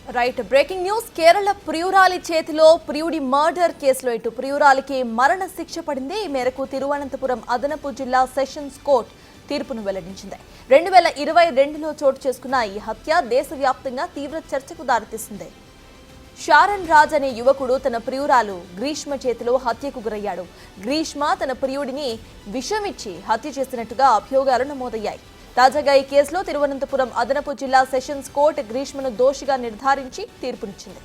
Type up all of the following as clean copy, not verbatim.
Right breaking news Kerala ప్రియురాలి చేతిలో ప్రియుడి murder కేసులో ఇటు ప్రియురాలికి మరణ శిక్ష పడింది. ఈ మేరకు తిరువనంతపురం అదనపు జిల్లా సెషన్స్ కోర్టు తీర్పును వెల్లడించింది. 2022లో చోటు చేసుకున్న ఈ హత్య దేశవ్యాప్తంగా తీవ్ర చర్చకు దారితీసింది. షారన్ రాజ్ అనే యువకుడు తన ప్రియురాలు గ్రీష్మ చేతిలో హత్యకు గురయ్యాడు. గ్రీష్మ తన ప్రియుడిని విషమిచ్చి హత్య చేసినట్టుగా అభియోగాలు నమోదయ్యాయి. తాజాగా ఈ కేసులో తిరువనంతపురం అదనపు జిల్లా సెషన్స్ కోర్టు గ్రీష్మను దోషిగా నిర్ధారించి తీర్పునిచ్చింది.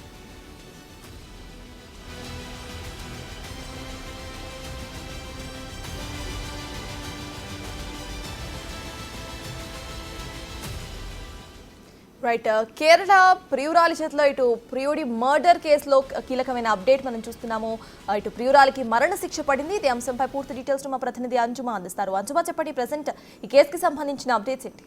రైట్ కేరళ ప్రియురాలి చేతిలో ఇటు ప్రియుడి మర్డర్ కేసులో కీలకమైన అప్డేట్ మనం చూస్తున్నాము. ఇటు ప్రియురాలికి మరణ శిక్ష పడింది. ఈ అంశంపై పూర్తి డీటెయిల్స్ మా ప్రతినిధి అంజుమా అందిస్తారు. అంజుమా చెప్పండి, ప్రెసెంట్ ఈ కేసుకి సంబంధించిన అప్డేట్స్ ఏంటి?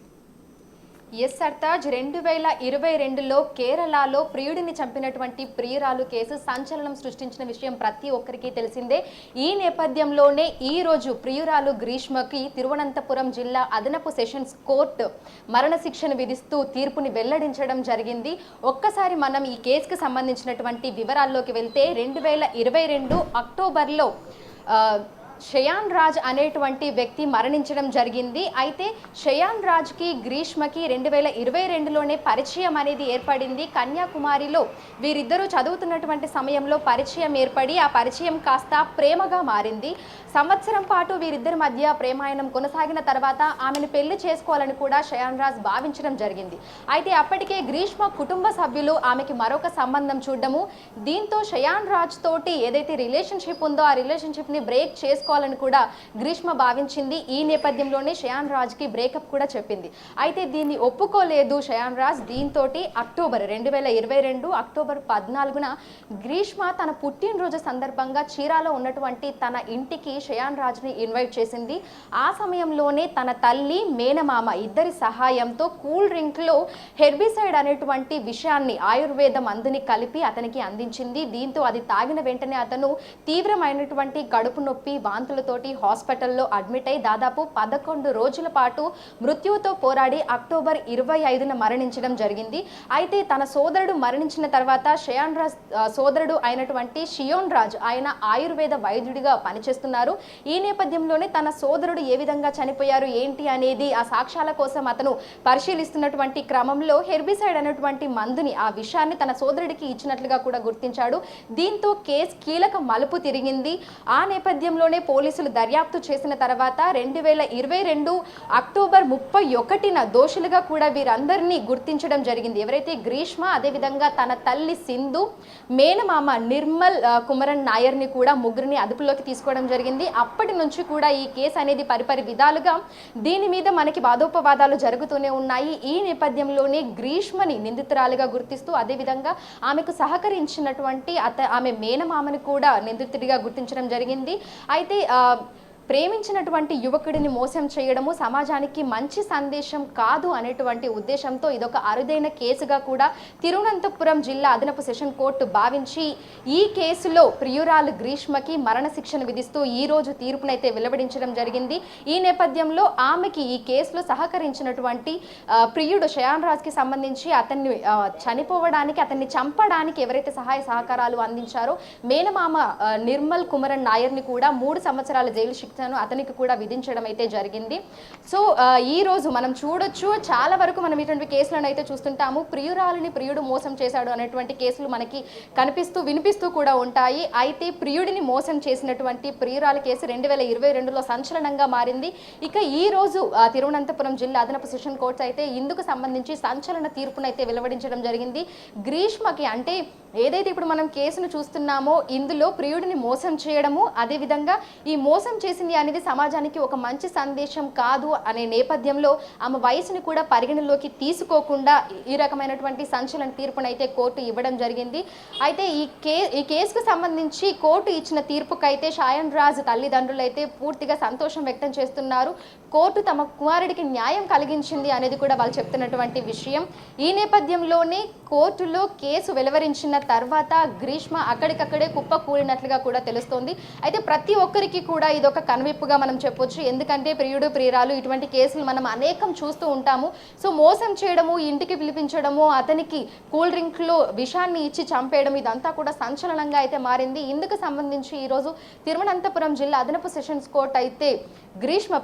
ఎస్ సర్తాజ్, 2022లో కేరళలో ప్రియుడిని చంపినటువంటి ప్రియురాలు కేసు సంచలనం సృష్టించిన విషయం ప్రతి ఒక్కరికి తెలిసిందే. ఈ నేపథ్యంలోనే ఈ రోజు ప్రియురాలు గ్రీష్మకి తిరువనంతపురం జిల్లా అదనపు సెషన్స్ కోర్టు మరణశిక్షను విధిస్తూ తీర్పుని వెల్లడించడం జరిగింది. ఒక్కసారి మనం ఈ కేసుకు సంబంధించినటువంటి వివరాల్లోకి వెళ్తే 2022 అక్టోబర్లో షయాన్ రాజ్ అనేటువంటి వ్యక్తి మరణించడం జరిగింది. అయితే షయాన్ రాజ్కి గ్రీష్మకి 2022లోనే పరిచయం అనేది ఏర్పడింది. కన్యాకుమారిలో వీరిద్దరూ చదువుతున్నటువంటి సమయంలో పరిచయం ఏర్పడి ఆ పరిచయం కాస్త ప్రేమగా మారింది. సంవత్సరం పాటు వీరిద్దరి మధ్య ప్రేమాయణం కొనసాగిన తర్వాత ఆమెను పెళ్లి చేసుకోవాలని కూడా షయాన్ రాజ్ భావించడం జరిగింది. అయితే అప్పటికే గ్రీష్మ కుటుంబ సభ్యులు ఆమెకి మరొక సంబంధం చూడడము, దీంతో షయాన్ రాజ్ తోటి ఏదైతే రిలేషన్షిప్ ఉందో ఆ రిలేషన్షిప్ని బ్రేక్ చేసుకోవాలని కూడా గ్రీష్మ భావించింది. ఈ నేపథ్యంలోనే షయాన్ రాజ్కి బ్రేకప్ కూడా చెప్పింది. అయితే దీన్ని ఒప్పుకోలేదు షయాన్ రాజ్. దీంతో 2022 అక్టోబర్ 14న గ్రీష్మ తన పుట్టినరోజు సందర్భంగా చీరాలో ఉన్నటువంటి తన ఇంటికి షయాన్ రాజ్ని ఇన్వైట్ చేసింది. ఆ సమయంలోనే తన తల్లి, మేనమామ ఇద్దరి సహాయంతో కూల్ డ్రింక్లో హెర్బిసైడ్ అనేటువంటి విషయాన్ని ఆయుర్వేద మందుని కలిపి అతనికి అందించింది. దీంతో అది తాగిన వెంటనే అతను తీవ్రమైనటువంటి కడుపు నొప్పి, వాంతులతోటి హాస్పిటల్లో అడ్మిట్ అయి దాదాపు 11 రోజుల పాటు మృత్యువుతో పోరాడి అక్టోబర్ 25న మరణించడం జరిగింది. అయితే తన సోదరుడు మరణించిన తర్వాత షయాన్ రాజ్ సోదరుడు అయినటువంటి షియోన్ రాజ్ ఆయన ఆయుర్వేద వైద్యుడిగా పనిచేస్తున్నారు. ఈ నేపథ్యంలోనే తన సోదరుడు ఏ విధంగా చనిపోయారు ఏంటి అనేది ఆ సాక్ష్యాల కోసం అతను పరిశీలిస్తున్నటువంటి క్రమంలో హెర్బిసైడ్ అనేటువంటి మందుని, ఆ విషయాన్ని తన సోదరుడికి ఇచ్చినట్లుగా కూడా గుర్తించాడు. దీంతో కేసు కీలక మలుపు తిరిగింది. ఆ నేపథ్యంలోనే పోలీసులు దర్యాప్తు చేసిన తర్వాత 2022 అక్టోబర్ 31న దోషులుగా కూడా వీరందరినీ గుర్తించడం జరిగింది. ఎవరైతే గ్రీష్మ, అదేవిధంగా తన తల్లి సింధు, మేనమామ నిర్మల్ కుమరన్ నాయర్ని కూడా ముగ్గురిని అదుపులోకి తీసుకోవడం జరిగింది. అప్పటి నుంచి కూడా ఈ కేసు అనేది పరిపరి విధాలుగా దీని మీద మనకి వాదోపవాదాలు జరుగుతూనే ఉన్నాయి. ఈ నేపథ్యంలోనే గ్రీష్మని నిందితురాలుగా గుర్తిస్తూ అదేవిధంగా ఆమెకు సహకరించినటువంటి ఆమె మేనమామని కూడా నిందితుడిగా గుర్తించడం జరిగింది. అయితే ప్రేమించినటువంటి యువకుడిని మోసం చేయడము సమాజానికి మంచి సందేశం కాదు అనేటువంటి ఉద్దేశంతో ఇదొక అరుదైన కేసుగా కూడా తిరువనంతపురం జిల్లా అదనపు సెషన్ కోర్టు భావించి ఈ కేసులో ప్రియురాలు గ్రీష్మకి మరణశిక్షను విధిస్తూ ఈ రోజు తీర్పునైతే వెలువడించడం జరిగింది. ఈ నేపథ్యంలో ఆమెకి ఈ కేసులో సహకరించినటువంటి ప్రియుడు షయాన్ రాజ్కి సంబంధించి అతన్ని చనిపోవడానికి, అతన్ని చంపడానికి ఎవరైతే సహాయ సహకారాలు అందించారో మేనమామ నిర్మల్ కుమరన్ నాయర్ని కూడా 3 సంవత్సరాల జైలు శిక్ష అతనికి కూడా విధించడం అయితే జరిగింది. సో ఈ రోజు మనం చూడొచ్చు, చాలా వరకు మనం ఇటువంటి కేసులను అయితే చూస్తుంటాము. ప్రియురాలిని ప్రియుడు మోసం చేశాడు అనేటువంటి కేసులు మనకి కనిపిస్తూ వినిపిస్తూ కూడా ఉంటాయి. అయితే ప్రియుడిని మోసం చేసినటువంటి ప్రియురాలి కేసు 2022లో సంచలనంగా మారింది. ఇక ఈ రోజు తిరువనంతపురం జిల్లా అదనపు సెషన్ కోర్టు అయితే ఇందుకు సంబంధించి సంచలన తీర్పునైతే వెలువడించడం జరిగింది. గ్రీష్మకి అంటే ఏదైతే ఇప్పుడు మనం కేసును చూస్తున్నామో ఇందులో ప్రియుడిని మోసం చేయడము, అదేవిధంగా ఈ మోసం చేసింది అనేది సమాజానికి ఒక మంచి సందేశం కాదు అనే నేపథ్యంలో ఆమె వయసుని కూడా పరిగణలోకి తీసుకోకుండా ఈ రకమైనటువంటి సంచలన తీర్పునైతే కోర్టు ఇవ్వడం జరిగింది. అయితే ఈ కేసుకు సంబంధించి కోర్టు ఇచ్చిన తీర్పుకైతే షయాన్ రాజ్ తల్లిదండ్రులు అయితే పూర్తిగా సంతోషం వ్యక్తం చేస్తున్నారు. కోర్టు తమ కుమారుడికి న్యాయం కలిగించింది అనేది కూడా వాళ్ళు చెప్తున్నటువంటి విషయం. ఈ నేపథ్యంలోనే కోర్టులో కేసు వెలువరించిన తర్వాత గ్రీష్మ అక్కడికక్కడే కుప్ప కూలినట్లుగా కూడా తెలుస్తోంది. అయితే ప్రతి ఒక్కరికి కూడా ఇదొక కనువిప్పుగా మనం చెప్పొచ్చు. ఎందుకంటే ప్రియుడు ప్రియురాలు ఇటువంటి కేసులు మనం అనేకం చూస్తూ ఉంటాము. సో మోసం చేయడము, ఇంటికి పిలిపించడము, అతనికి కూల్ డ్రింక్లో విషాన్ని ఇచ్చి చంపేయడం ఇదంతా కూడా సంచలనంగా అయితే మారింది. ఇందుకు సంబంధించి ఈరోజు తిరువనంతపురం జిల్లా అదనపు సెషన్స్ కోర్టు అయితే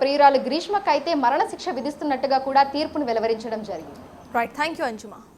ప్రియురాలు గ్రీష్మకైతే మరణశిక్ష విధిస్తున్నట్టుగా కూడా తీర్పును వెలువరించడం జరిగింది. Right, thank you అంజుమా.